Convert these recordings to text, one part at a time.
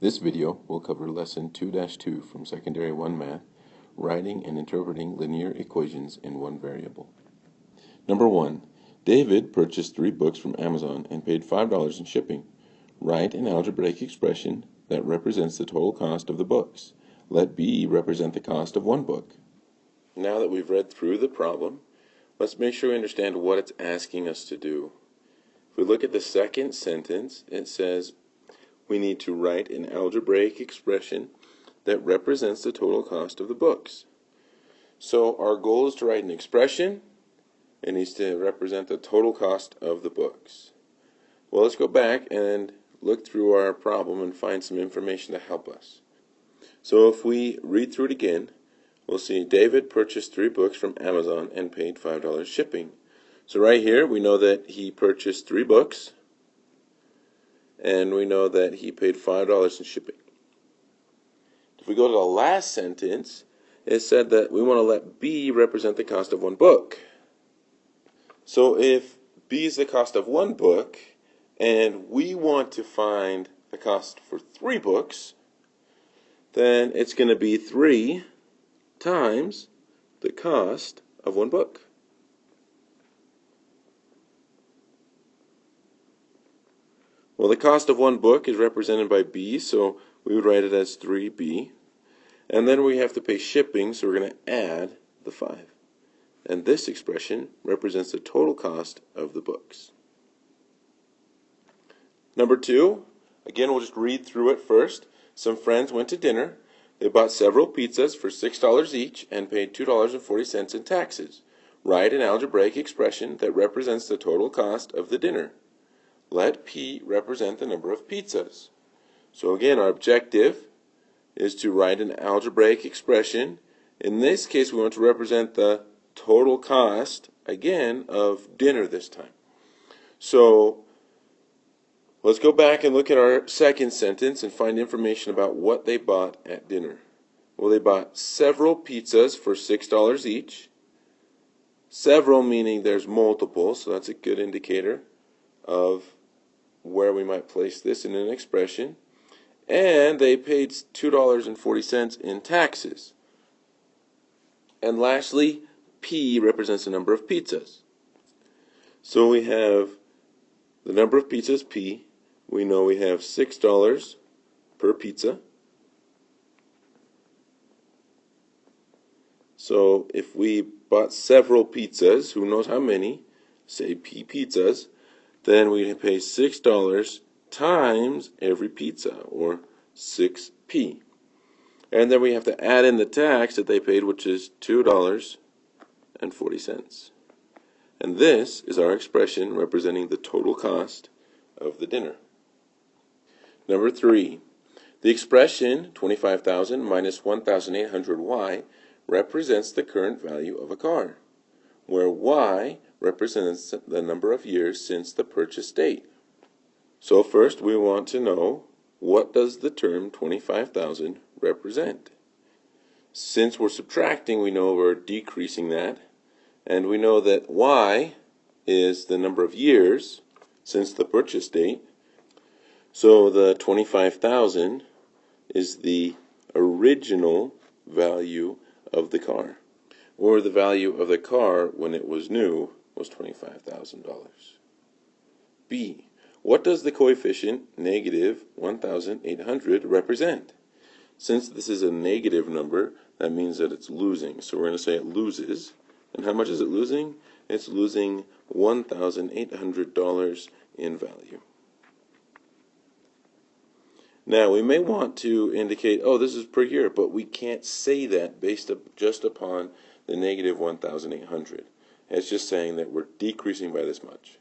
This video will cover Lesson 2-2 from Secondary 1 Math, Writing and Interpreting Linear Equations in One Variable. Number 1. David purchased 3 books from Amazon and paid $5 in shipping. Write an algebraic expression that represents the total cost of the books. Let B represent the cost of one book. Now that we've read through the problem, let's make sure we understand what it's asking us to do. If we look at the second sentence, it says we need to write an algebraic expression that represents the total cost of the books. So our goal is to write an expression. It needs to represent the total cost of the books. Well, let's go back and look through our problem and find some information to help us. So if we read through it again, we'll see David purchased 3 books from Amazon and paid $5 shipping. So right here we know that he purchased 3 books and we know that he paid $5 in shipping. If we go to the last sentence, it said that we want to let B represent the cost of one book. So if B is the cost of one book and we want to find the cost for 3 books, then it's going to be 3 times the cost of one book. Well, the cost of one book is represented by B, so we would write it as 3B. And then we have to pay shipping, so we're going to add the 5. And this expression represents the total cost of the books. Number 2, again, we'll just read through it first. Some friends went to dinner. They bought several pizzas for $6 each and paid $2.40 in taxes. Write an algebraic expression that represents the total cost of the dinner. Let P represent the number of pizzas. So again, our objective is to write an algebraic expression. In this case, we want to represent the total cost, again, of dinner this time. So let's go back and look at our second sentence and find information about what they bought at dinner. Well, they bought several pizzas for $6 each. Several meaning there's multiple, so that's a good indicator of where we might place this in an expression. And they paid $2.40 in taxes. And lastly, P represents the number of pizzas. So we have the number of pizzas, P. We know we have $6 per pizza. So if we bought several pizzas, who knows how many, say P pizzas, then we pay $6 times every pizza, or 6P. And then we have to add in the tax that they paid, which is $2.40. And this is our expression representing the total cost of the dinner. Number 3, the expression 25,000 minus 1,800y represents the current value of a car, where y represents the number of years since the purchase date. So first we want to know, what does the term 25,000 represent? Since we're subtracting, we know we're decreasing that, and we know that y is the number of years since the purchase date. So the 25,000 is the original value of the car, or the value of the car when it was new was $25,000. B. What does the coefficient negative 1,800 represent? Since this is a negative number, that means that it's losing. So we're going to say it loses. And how much is it losing? It's losing $1,800 in value. Now, we may want to indicate, oh, this is per year, but we can't say that based just upon the negative 1,800. It's just saying that we're decreasing by this much.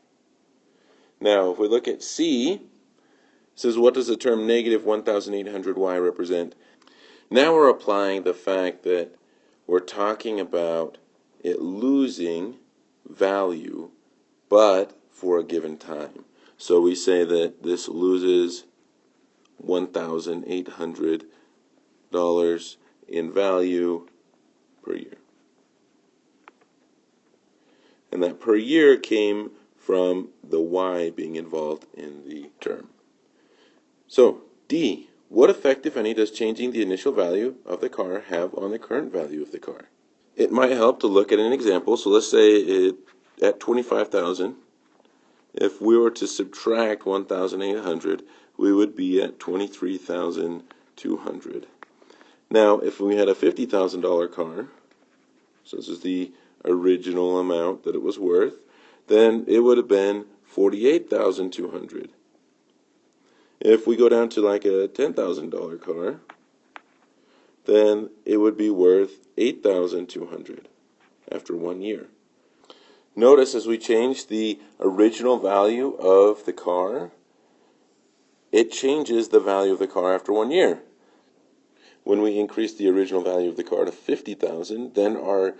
Now, if we look at C, it says, what does the term negative 1,800y represent? Now we're applying the fact that we're talking about it losing value, but for a given time. So we say that this loses $1,800 in value per year. And that per year came from the y being involved in the term. So D, What effect, if any, does changing the initial value of the car have on the current value of the car? It might help to look at an example. So let's say at 25,000, if we were to subtract 1,800, we would be at 23,200. Now, if we had a $50,000 car, so this is the original amount that it was worth, then it would have been 48,200. If we go down to like a $10,000 car, then it would be worth 8,200 after 1 year. Notice as we change the original value of the car, it changes the value of the car after 1 year. When we increase the original value of the car to 50,000, then our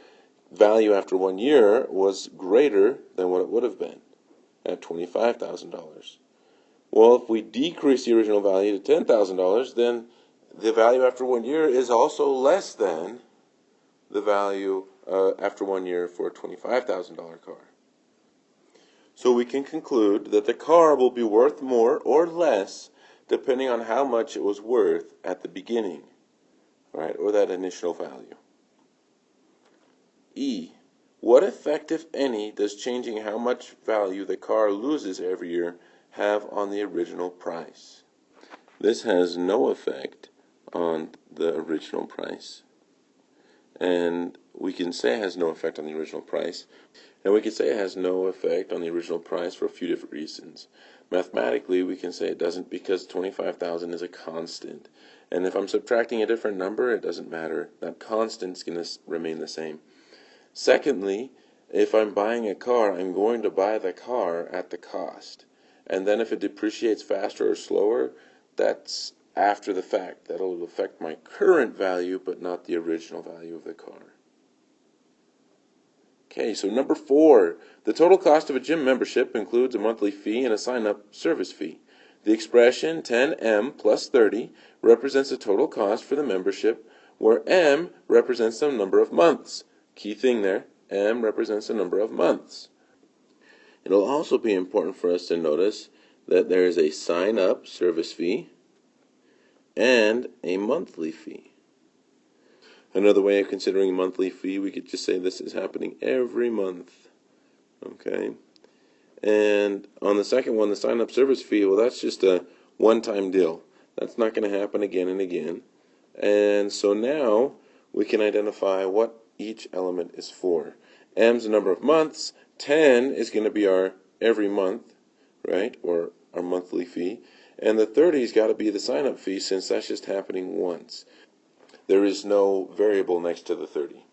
value after 1 year was greater than what it would have been at $25,000. Well, if we decrease the original value to $10,000, then the value after 1 year is also less than the value after 1 year for a $25,000 car. So we can conclude that the car will be worth more or less depending on how much it was worth at the beginning, right, or that initial value. E. What effect, if any, does changing how much value the car loses every year have on the original price? This has no effect on the original price. And we can say it has no effect on the original price. And we can say it has no effect on the original price for a few different reasons. Mathematically, we can say it doesn't because 25,000 is a constant. And if I'm subtracting a different number, it doesn't matter. That constant is going to remain the same. Secondly, if I'm buying a car, I'm going to buy the car at the cost. And then if it depreciates faster or slower, that's after the fact. That'll affect my current value, but not the original value of the car. Okay, so number 4, the total cost of a gym membership includes a monthly fee and a sign-up service fee. The expression 10M plus 30 represents the total cost for the membership, where M represents the number of months. Key thing there, M represents the number of months. It'll also be important for us to notice that there is a sign-up service fee and a monthly fee. Another way of considering monthly fee, we could just say this is happening every month. Okay? And on the second one, the sign-up service fee, well, that's just a one-time deal. That's not going to happen again and again. And so now we can identify what each element is for. M's the number of months. 10 is going to be our every month, right, or our monthly fee. And the 30's got to be the sign-up fee since that's just happening once. There is no variable next to the 30.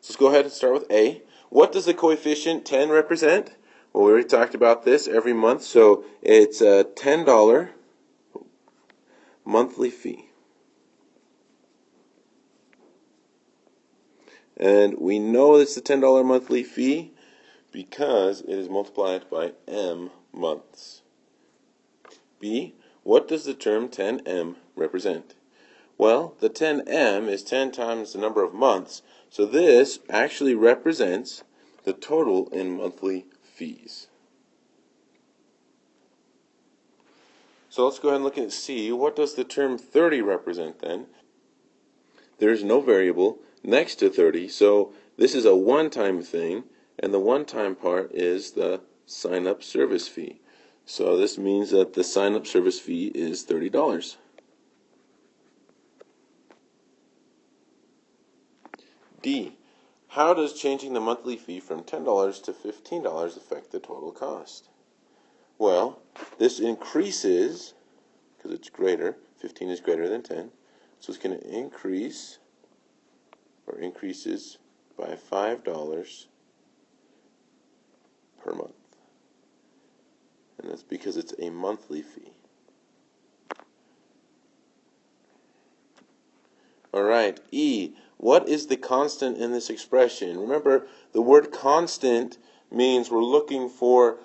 So let's go ahead and start with A. What does the coefficient 10 represent? Well, we already talked about this every month, so it's a $10 monthly fee. And we know it's a $10 monthly fee because it is multiplied by M months. B. What does the term 10M represent? Well, the 10M is 10 times the number of months, so this actually represents the total in monthly fees. So let's go ahead and look at C. What does the term 30 represent then? There's no variable next to 30, so this is a one-time thing, and the one-time part is the sign-up service fee. So this means that the sign-up service fee is $30. D. How does changing the monthly fee from $10 to $15 affect the total cost? Well, this increases, because it's greater, 15 is greater than 10, so it's going to increase, or increases by $5 per month. And that's because it's a monthly fee. Alright, E. What is the constant in this expression? Remember, the word constant means we're looking for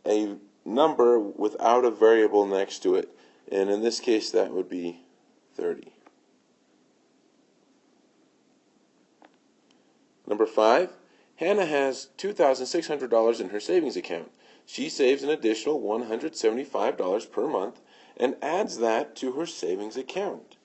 a number without a variable next to it. And in this case, that would be 30. Number 5. Hannah has $2,600 in her savings account. She saves an additional $175 per month and adds that to her savings account.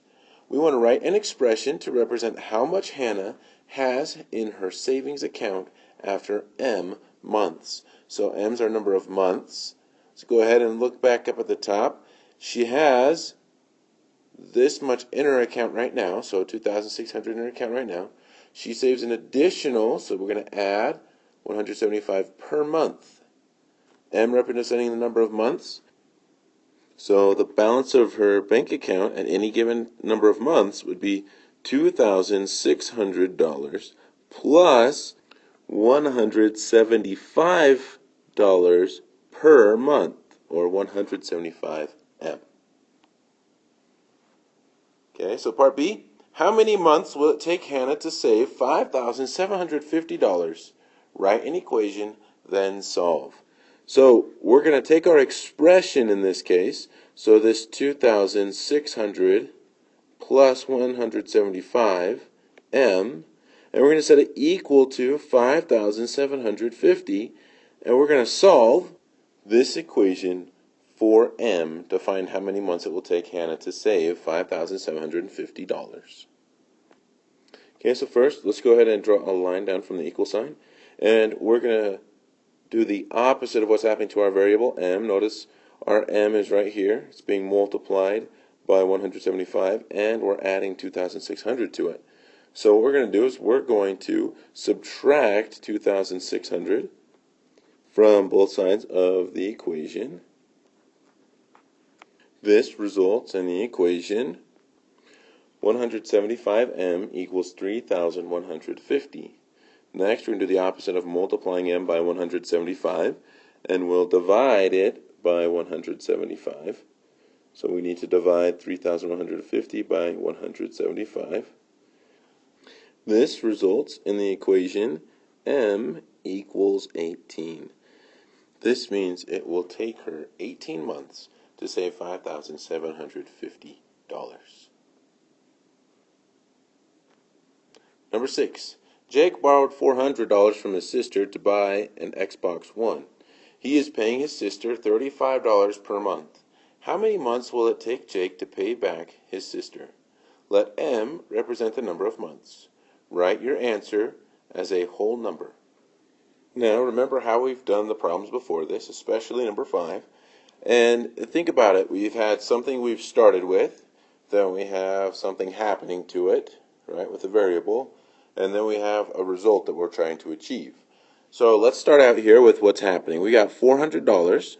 We want to write an expression to represent how much Hannah has in her savings account after M months. So M's our number of months. Let's go ahead and look back up at the top. She has this much in her account right now, so 2,600 in her account right now. She saves an additional, so we're going to add 175 per month. M representing the number of months. So the balance of her bank account at any given number of months would be $2,600 plus $175 per month, or 175 M. Okay, so part B. How many months will it take Hannah to save $5,750? Write an equation, then solve. So we're going to take our expression in this case. So this 2,600 plus 175 M, and we're going to set it equal to 5,750, and we're going to solve this equation for M to find how many months it will take Hannah to save $5,750. Okay, so first, let's go ahead and draw a line down from the equal sign, and we're going to do the opposite of what's happening to our variable M. Notice our M is right here. It's being multiplied by 175, and we're adding 2,600 to it. So what we're going to do is we're going to subtract 2,600 from both sides of the equation. This results in the equation 175M equals 3,150. Next, we're going to do the opposite of multiplying M by 175, and we'll divide it by 175. So we need to divide 3,150 by 175. This results in the equation M equals 18. This means it will take her 18 months to save $5,750. Number 6. Jake borrowed $400 from his sister to buy an Xbox One. He is paying his sister $35 per month. How many months will it take Jake to pay back his sister? Let M represent the number of months. Write your answer as a whole number. Now, remember how we've done the problems before this, especially number 5. And think about it. We've had something we've started with, then we have something happening to it, right, with a variable, and then we have a result that we're trying to achieve. So let's start out here with what's happening. We got $400,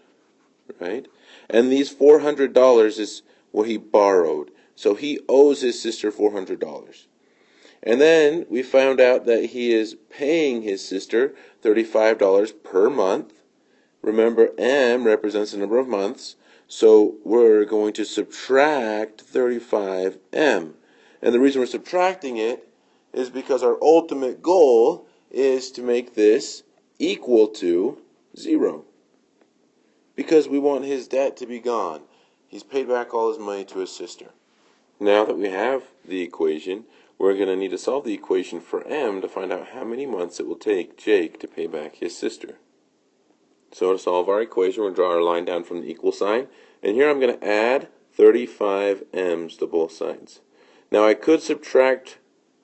right? And these $400 is what he borrowed. So he owes his sister $400. And then we found out that he is paying his sister $35 per month. Remember, M represents the number of months, so we're going to subtract 35M. And the reason we're subtracting it is because our ultimate goal is to make this equal to 0. Because we want his debt to be gone. He's paid back all his money to his sister. Now that we have the equation, we're going to need to solve the equation for M to find out how many months it will take Jake to pay back his sister. So to solve our equation, we'll draw our line down from the equal sign. And here I'm going to add 35 M's to both sides. Now I could subtract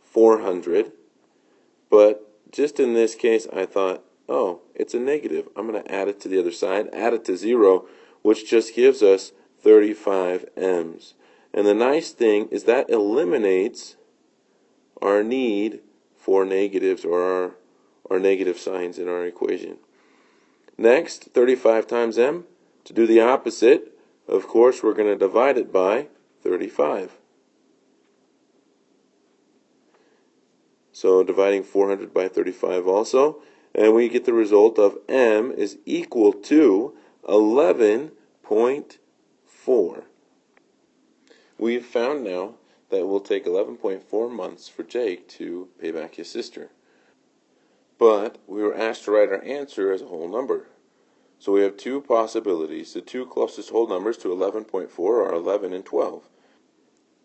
400, but just in this case I thought, oh, it's a negative. I'm going to add it to the other side, add it to 0, which just gives us 35 M's. And the nice thing is that eliminates our need for negatives or our negative signs in our equation. Next, 35 times M. To do the opposite, of course, we're going to divide it by 35. So dividing 400 by 35 also, and we get the result of M is equal to 11.4. We've found now that it will take 11.4 months for Jake to pay back his sister. But we were asked to write our answer as a whole number. So we have two possibilities. The two closest whole numbers to 11.4 are 11 and 12.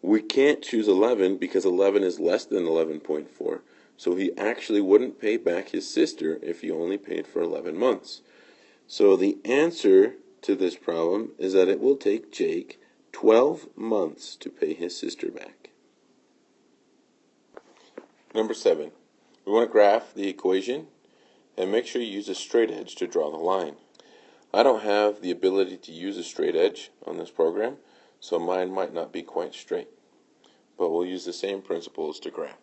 We can't choose 11 because 11 is less than 11.4. So he actually wouldn't pay back his sister if he only paid for 11 months. So the answer to this problem is that it will take Jake 12 months to pay his sister back. Number 7. We want to graph the equation and make sure you use a straight edge to draw the line. I don't have the ability to use a straight edge on this program, so mine might not be quite straight. But we'll use the same principles to graph.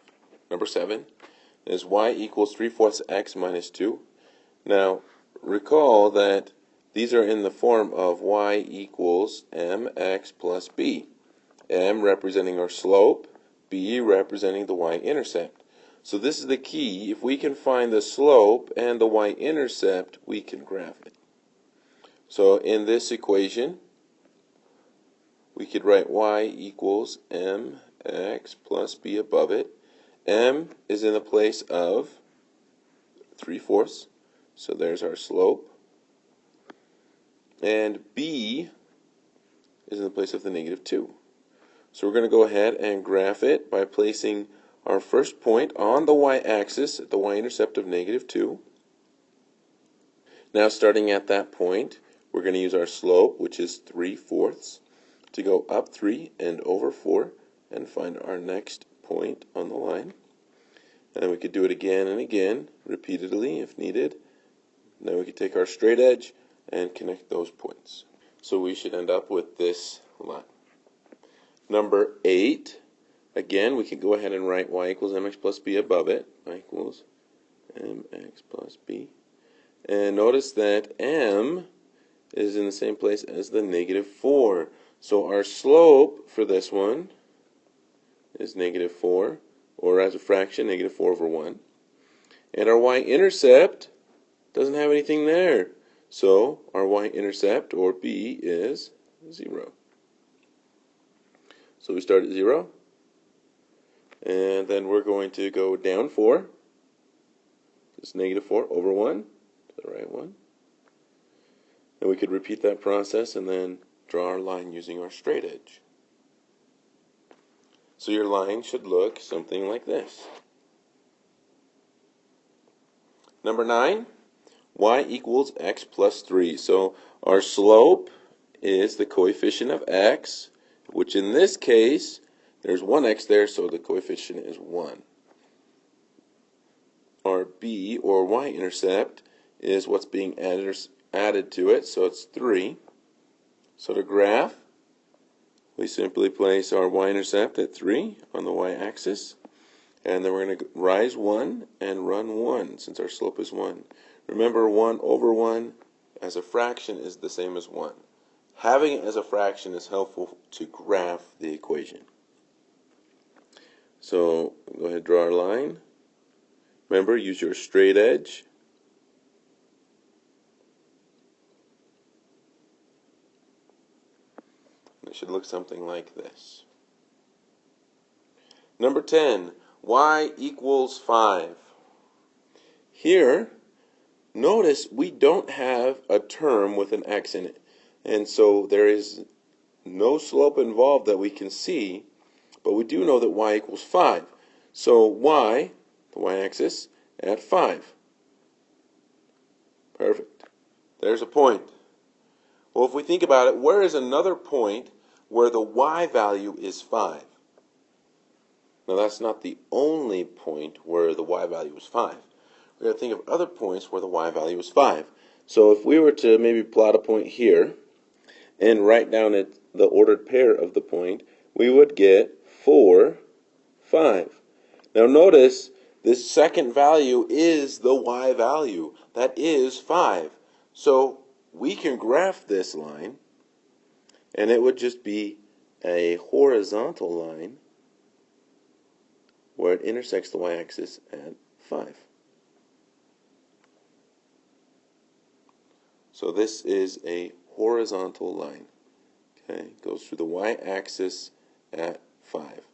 Number 7 is y equals 3/4 x minus 2. Now, recall that these are in the form of y equals mx plus b. M representing our slope, b representing the y-intercept. So this is the key. If we can find the slope and the y-intercept, we can graph it. So in this equation, we could write y equals mx plus b above it. M is in the place of 3/4, so there's our slope. And b is in the place of the -2. So we're going to go ahead and graph it by placing our first point on the y-axis at the y-intercept of -2. Now starting at that point, we're going to use our slope, which is 3/4, to go up 3 and over 4 and find our next point on the line. And we could do it again and again, repeatedly if needed. Now we could take our straight edge and connect those points. So we should end up with this line. Number 8, again, we can go ahead and write y equals mx plus b above it. Y equals mx plus b. And notice that m is in the same place as the -4. So our slope for this one is -4, or as a fraction, -4 over 1. And our y-intercept doesn't have anything there. So our y-intercept, or b, is 0. So we start at 0. And then we're going to go down 4. It's -4 over 1. The right one. And we could repeat that process and then draw our line using our straight edge. So your line should look something like this. Number 9, y equals x plus 3. So our slope is the coefficient of x, which in this case, there's one x there, so the coefficient is 1. Our b, or y-intercept, is what's being added to it, so it's 3. So to graph, we simply place our y-intercept at 3 on the y-axis, and then we're going to rise 1 and run 1, since our slope is 1. Remember, 1 over 1 as a fraction is the same as 1. Having it as a fraction is helpful to graph the equation. So go ahead and draw our line. Remember, use your straight edge. It should look something like this. Number 10, y equals 5. Here, notice we don't have a term with an x in it. And so there is no slope involved that we can see, but we do know that y equals 5. So y, the y-axis, at 5. Perfect. There's a point. Well, if we think about it, where is another point where the y value is 5? Now, that's not the only point where the y value is 5. We're going to think of other points where the y value is 5. So if we were to maybe plot a point here and write down the ordered pair of the point, we would get 4, 5. Now notice this second value is the y value. That is 5. So we can graph this line, and it would just be a horizontal line where it intersects the y-axis at 5. So this is a horizontal line. Okay, goes through the y-axis at 5.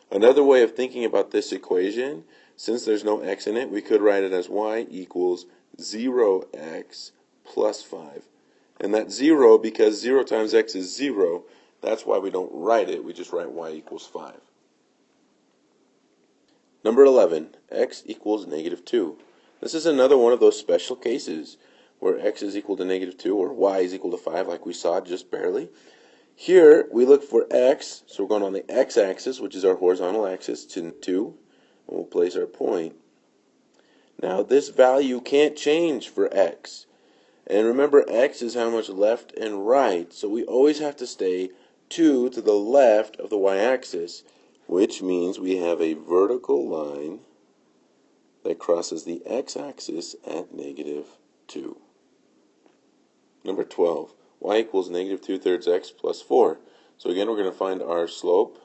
Another way of thinking about this equation, since there's no x in it, we could write it as y equals 0x plus 5. And that's 0 because 0 times x is 0. That's why we don't write it. We just write y equals 5. Number 11, x equals -2. This is another one of those special cases where x is equal to -2 or y is equal to 5, like we saw just barely. Here we look for x, so we're going on the x-axis, which is our horizontal axis, to 2, and we'll place our point. Now this value can't change for x. And remember, x is how much left and right, so we always have to stay 2 to the left of the y-axis, which means we have a vertical line that crosses the x-axis at -2. Number 12, y equals -2/3 x plus 4. So again, we're going to find our slope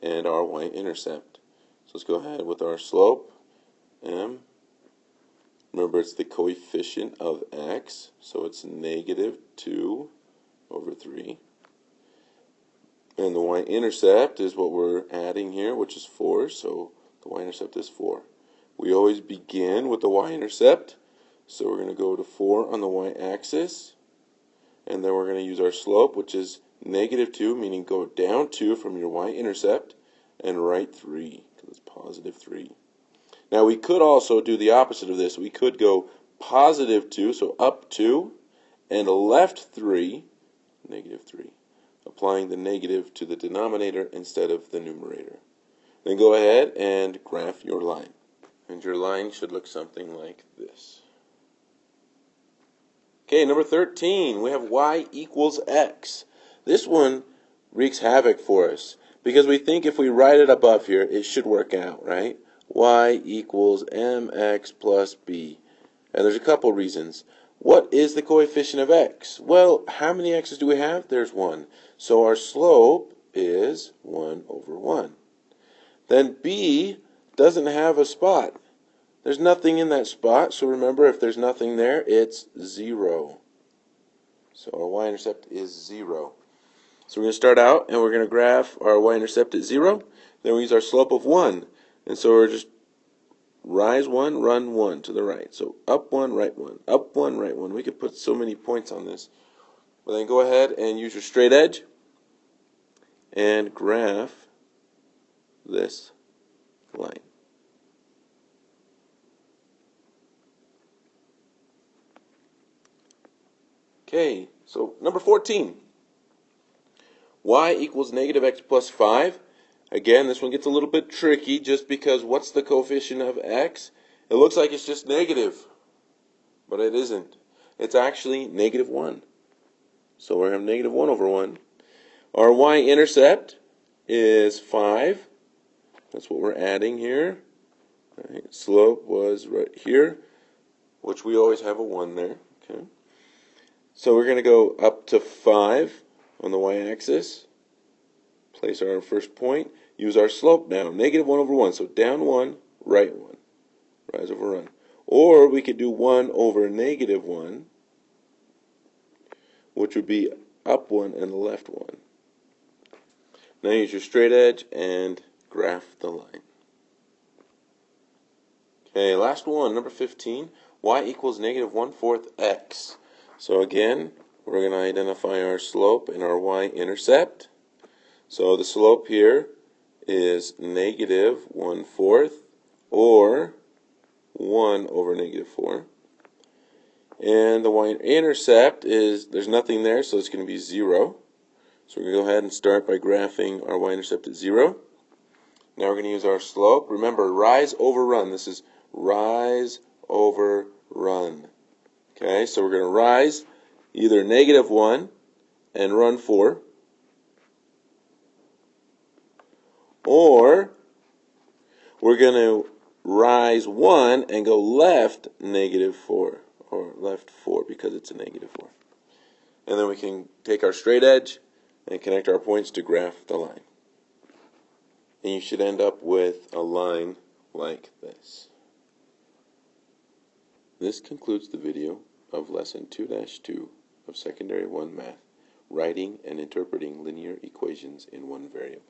and our y-intercept. So let's go ahead with our slope, m. Remember, it's the coefficient of x, so it's -2/3. And the y-intercept is what we're adding here, which is 4, so the y-intercept is 4. We always begin with the y-intercept, so we're going to go to 4 on the y-axis, and then we're going to use our slope, which is -2, meaning go down 2 from your y-intercept, and right 3, because it's +3. Now we could also do the opposite of this. We could go +2, so up 2, and left 3, -3, applying the negative to the denominator instead of the numerator. Then go ahead and graph your line. And your line should look something like this. Okay, number 13, we have y equals x. This one wreaks havoc for us because we think if we write it above here, it should work out, right? Y equals mx plus b. And there's a couple reasons. What is the coefficient of x? Well, how many x's do we have? There's 1. So our slope is 1/1. Then b doesn't have a spot. There's nothing in that spot, so remember, if there's nothing there, it's 0. So our y-intercept is 0. So we're going to start out, and we're going to graph our y-intercept at 0. Then we use our slope of 1. And so we're just rise 1, run 1 to the right. So up 1, right 1, up 1, right 1. We could put so many points on this. But then go ahead and use your straight edge and graph this line. Okay, so number 14. Y equals -x plus 5. Again, this one gets a little bit tricky just because what's the coefficient of x? It looks like it's just negative, but it isn't. It's actually -1. So we're going to have -1/1. Our y-intercept is 5. That's what we're adding here. Right. Slope was right here, which we always have a 1 there. Okay. So we're going to go up to 5 on the y-axis. Place our first point. Use our slope now. -1/1. So down 1, right 1. Rise over run. Or we could do 1 over -1, which would be up 1 and left 1. Now use your straight edge and graph the line. Okay, last one, number 15. Y equals -1/4 x. So again, we're going to identify our slope and our y-intercept. So the slope here is -1/4 or 1 over -4. And the y-intercept is, there's nothing there, so it's going to be 0. So we're going to go ahead and start by graphing our y-intercept at 0. Now we're going to use our slope. Remember, rise over run. This is rise over run. Okay, so we're going to rise either -1 and run 4, or we're going to rise 1 and go left -4, or left 4 because it's a -4. And then we can take our straight edge and connect our points to graph the line. And you should end up with a line like this. This concludes the video of Lesson 2-2 of Secondary 1 Math, Writing and Interpreting Linear Equations in One Variable.